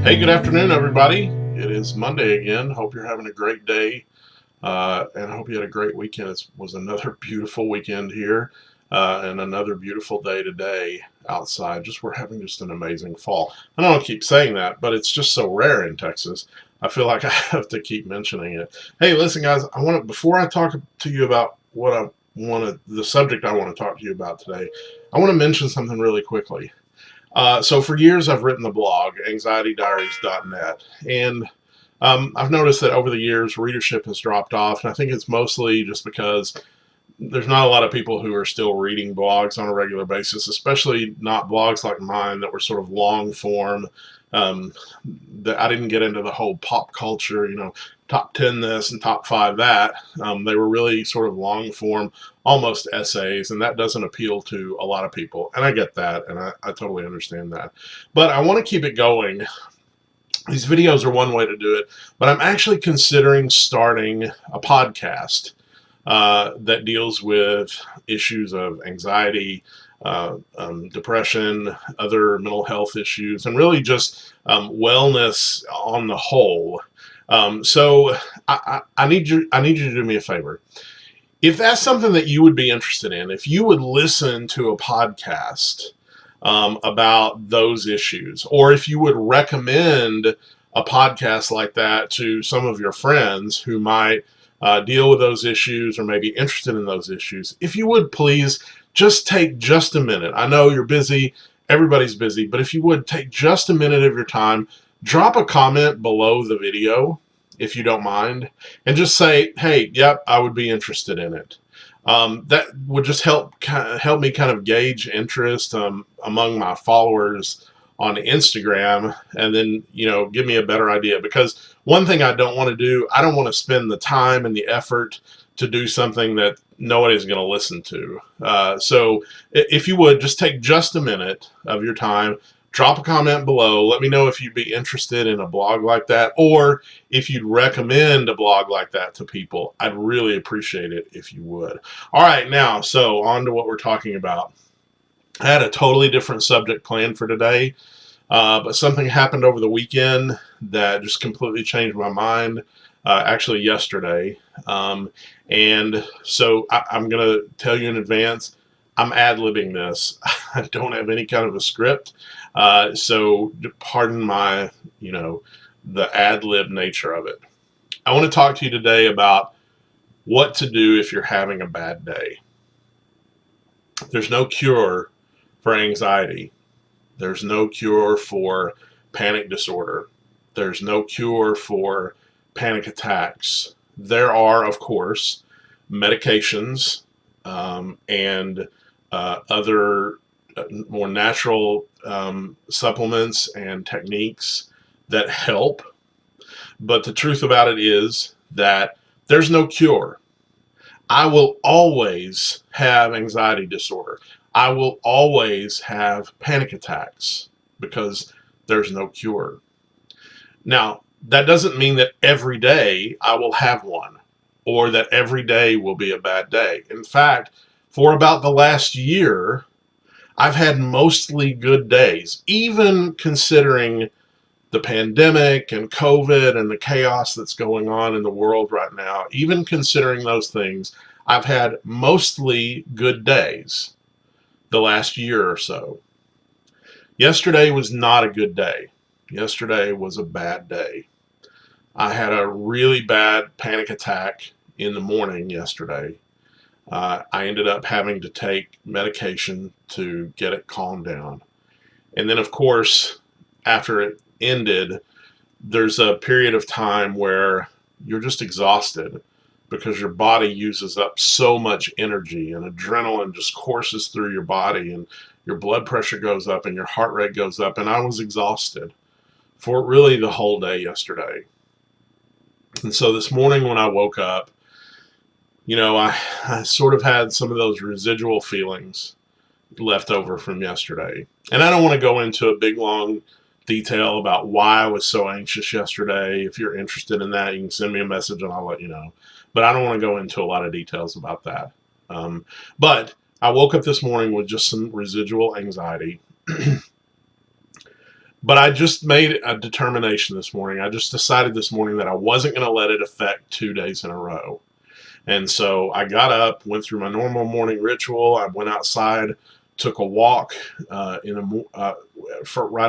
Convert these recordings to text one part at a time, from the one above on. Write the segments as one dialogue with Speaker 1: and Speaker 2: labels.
Speaker 1: Hey, good afternoon, everybody. It is Monday again. Hope you're having a great day, and I hope you had a great weekend. It was another beautiful weekend here, and another beautiful day today outside. We're having just an amazing fall. I don't keep saying that, but it's just so rare in Texas. I feel like I have to keep mentioning it. Hey, listen, guys. Before I talk to you about the subject I want to talk to you about today, I want to mention something really quickly. So for years, I've written the blog, anxietydiaries.net, and I've noticed that over the years, readership has dropped off, and I think it's mostly just because there's not a lot of people who are still reading blogs on a regular basis, especially not blogs like mine that were sort of long form. Um, that I didn't get into the whole pop culture, top 10 this and top 5 that. They were really sort of long form, almost essays, and that doesn't appeal to a lot of people. And I get that, and I totally understand that. But I want to keep it going. These videos are one way to do it, but I'm actually considering starting a podcast that deals with issues of anxiety, depression, other mental health issues, and really just wellness on the whole. So I need you to do me a favor. If that's something that you would be interested in, if you would listen to a podcast about those issues, or if you would recommend a podcast like that to some of your friends who might deal with those issues or maybe interested in those issues, if you would please just take just a minute. I know you're busy, everybody's busy, but if you would take just a minute of your time, drop a comment below the video if you don't mind, and just say, hey, yep, I would be interested in it. That would just help me kind of gauge interest among my followers on Instagram, and then give me a better idea. Because one thing I don't want to do, I don't want to spend the time and the effort to do something that nobody's going to listen to. So if you would just take just a minute of your time, drop a comment below. Let me know if you'd be interested in a blog like that, or if you'd recommend a blog like that to people. I'd really appreciate it if you would. All right, now, so on to what we're talking about. I had a totally different subject planned for today, but something happened over the weekend that just completely changed my mind. Actually, yesterday. And so I'm going to tell you in advance, I'm ad-libbing this. I don't have any kind of a script. So pardon my, the ad-lib nature of it. I want to talk to you today about what to do if you're having a bad day. There's no cure for anxiety. There's no cure for panic disorder. There's no cure for panic attacks. There are, of course, medications and other more natural supplements and techniques that help. But the truth about it is that there's no cure. I will always have anxiety disorder. I will always have panic attacks because there's no cure. Now, that doesn't mean that every day I will have one or that every day will be a bad day. In fact, for about the last year, I've had mostly good days, even considering the pandemic and COVID and the chaos that's going on in the world right now. Even considering those things, I've had mostly good days the last year or so. Yesterday was not a good day. Yesterday was a bad day. I had a really bad panic attack in the morning yesterday. I ended up having to take medication to get it calmed down. And then, of course, after it ended, there's a period of time where you're just exhausted because your body uses up so much energy and adrenaline just courses through your body and your blood pressure goes up and your heart rate goes up. And I was exhausted for really the whole day yesterday. And so this morning when I woke up, I sort of had some of those residual feelings left over from yesterday. And I don't want to go into a big long detail about why I was so anxious yesterday. If you're interested in that, you can send me a message and I'll let you know. But I don't want to go into a lot of details about that. But I woke up this morning with just some residual anxiety. But I just made a determination this morning. I just decided this morning that I wasn't going to let it affect 2 days in a row. And so I got up, went through my normal morning ritual. I went outside, took a walk right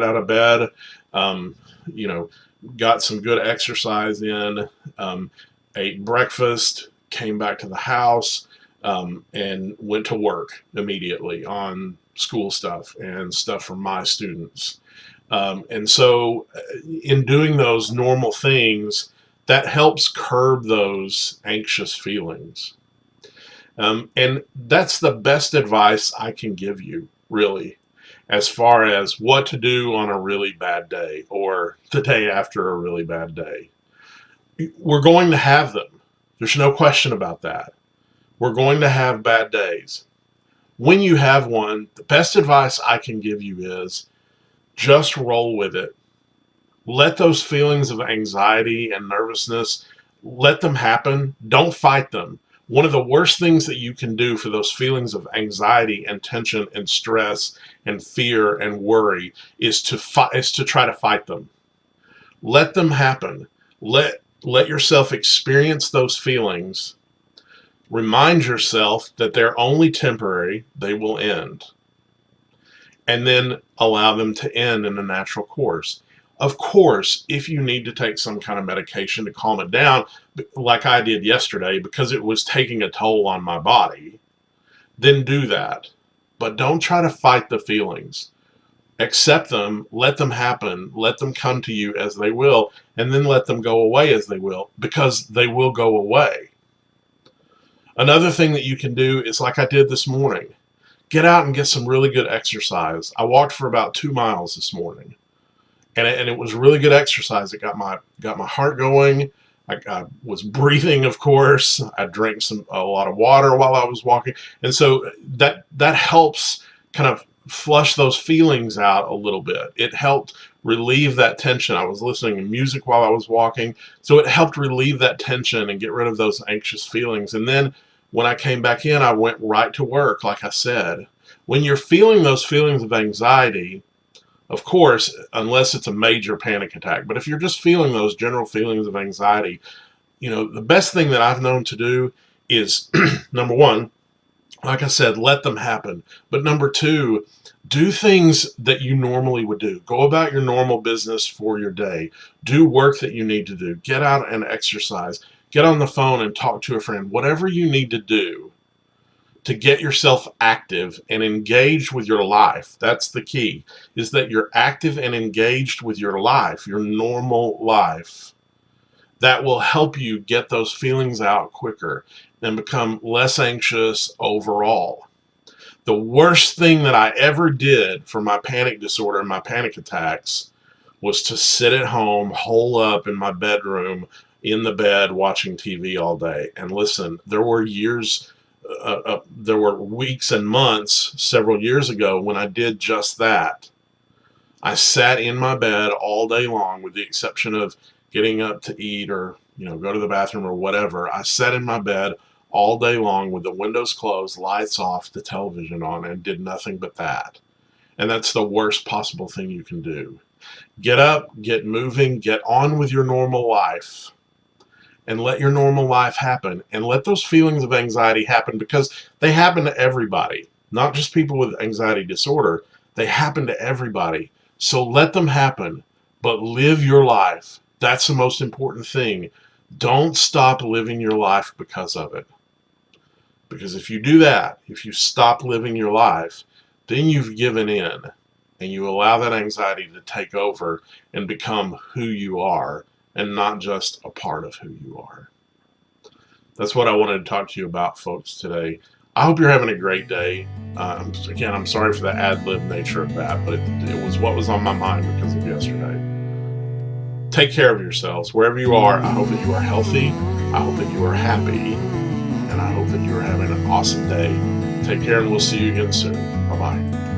Speaker 1: out of bed. Um, you know, got some good exercise in. Ate breakfast, came back to the house, and went to work immediately on school stuff and stuff for my students. And so, in doing those normal things, that helps curb those anxious feelings. And that's the best advice I can give you, really, as far as what to do on a really bad day or the day after a really bad day. We're going to have them. There's no question about that. We're going to have bad days. When you have one, the best advice I can give you is just roll with it. Let those feelings of anxiety and nervousness, let them happen. Don't fight them. One of the worst things that you can do for those feelings of anxiety and tension and stress and fear and worry is to try to fight them. Let them happen. Let yourself experience those feelings. Remind yourself that they're only temporary, they will end. And then allow them to end in a natural course. Of course, if you need to take some kind of medication to calm it down, like I did yesterday, because it was taking a toll on my body, then do that. But don't try to fight the feelings. Accept them, let them happen, let them come to you as they will, and then let them go away as they will, because they will go away. Another thing that you can do is like I did this morning. Get out and get some really good exercise. I walked for about 2 miles this morning, and it was really good exercise. It got my heart going. I was breathing, of course. I drank a lot of water while I was walking, and so that helps kind of flush those feelings out a little bit. It helped relieve that tension. I was listening to music while I was walking, so it helped relieve that tension and get rid of those anxious feelings. And then when I came back in, I went right to work, like I said. When you're feeling those feelings of anxiety, of course, unless it's a major panic attack, but if you're just feeling those general feelings of anxiety, the best thing that I've known to do is number one, like I said, let them happen. But number two, do things that you normally would do. Go about your normal business for your day. Do work that you need to do. Get out and exercise. Get on the phone and talk to a friend. Whatever you need to do to get yourself active and engaged with your life. That's the key, is that you're active and engaged with your life, your normal life. That will help you get those feelings out quicker and become less anxious overall. The worst thing that I ever did for my panic disorder and my panic attacks was to sit at home, hole up in my bedroom, in the bed, watching TV all day. And listen, there were weeks and months several years ago when I did just that. I sat in my bed all day long, with the exception of getting up to eat or go to the bathroom or whatever. I sat in my bed all day long with the windows closed, lights off, the television on, and did nothing but that. And that's the worst possible thing you can do. Get up, get moving, get on with your normal life, and let your normal life happen. And let those feelings of anxiety happen, because they happen to everybody, not just people with anxiety disorder. They happen to everybody. So let them happen, but live your life. That's the most important thing. Don't stop living your life because of it. Because if you do that, if you stop living your life, then you've given in and you allow that anxiety to take over and become who you are and not just a part of who you are. That's what I wanted to talk to you about, folks, today. I hope you're having a great day. Again, I'm sorry for the ad-lib nature of that, but it was what was on my mind because of yesterday. Take care of yourselves wherever you are. I hope that you are healthy. I hope that you are happy. And I hope that you are having an awesome day. Take care, and we'll see you again soon. Bye-bye.